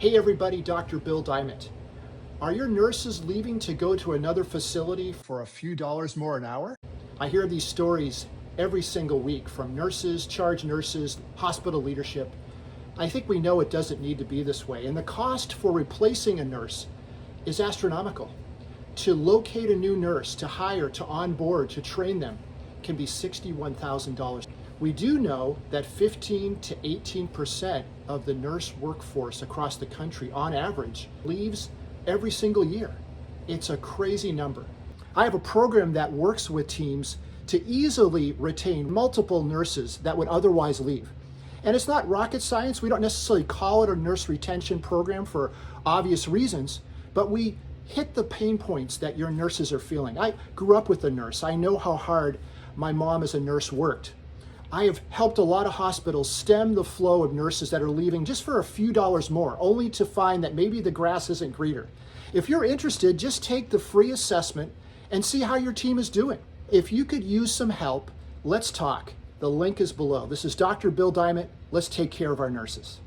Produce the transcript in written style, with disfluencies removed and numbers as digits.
Hey everybody, Dr. Bill Dyment. Are your nurses leaving to go to another facility for a few dollars more an hour? I hear these stories every single week from nurses, charge nurses, hospital leadership. I think we know it doesn't need to be this way, and the cost for replacing a nurse is astronomical. To locate a new nurse, to hire, to onboard, to train them can be $61,000. We do know that 15 to 18% of the nurse workforce across the country, on average, leaves every single year. It's a crazy number. I have a program that works with teams to easily retain multiple nurses that would otherwise leave. And it's not rocket science. We don't necessarily call it a nurse retention program for obvious reasons, but we hit the pain points that your nurses are feeling. I grew up with a nurse. I know how hard my mom as a nurse worked. I have helped a lot of hospitals stem the flow of nurses that are leaving just for a few dollars more, only to find that maybe the grass isn't greener. If you're interested, just take the free assessment and see how your team is doing. If you could use some help, let's talk. The link is below. This is Dr. Bill Dyment. Let's take care of our nurses.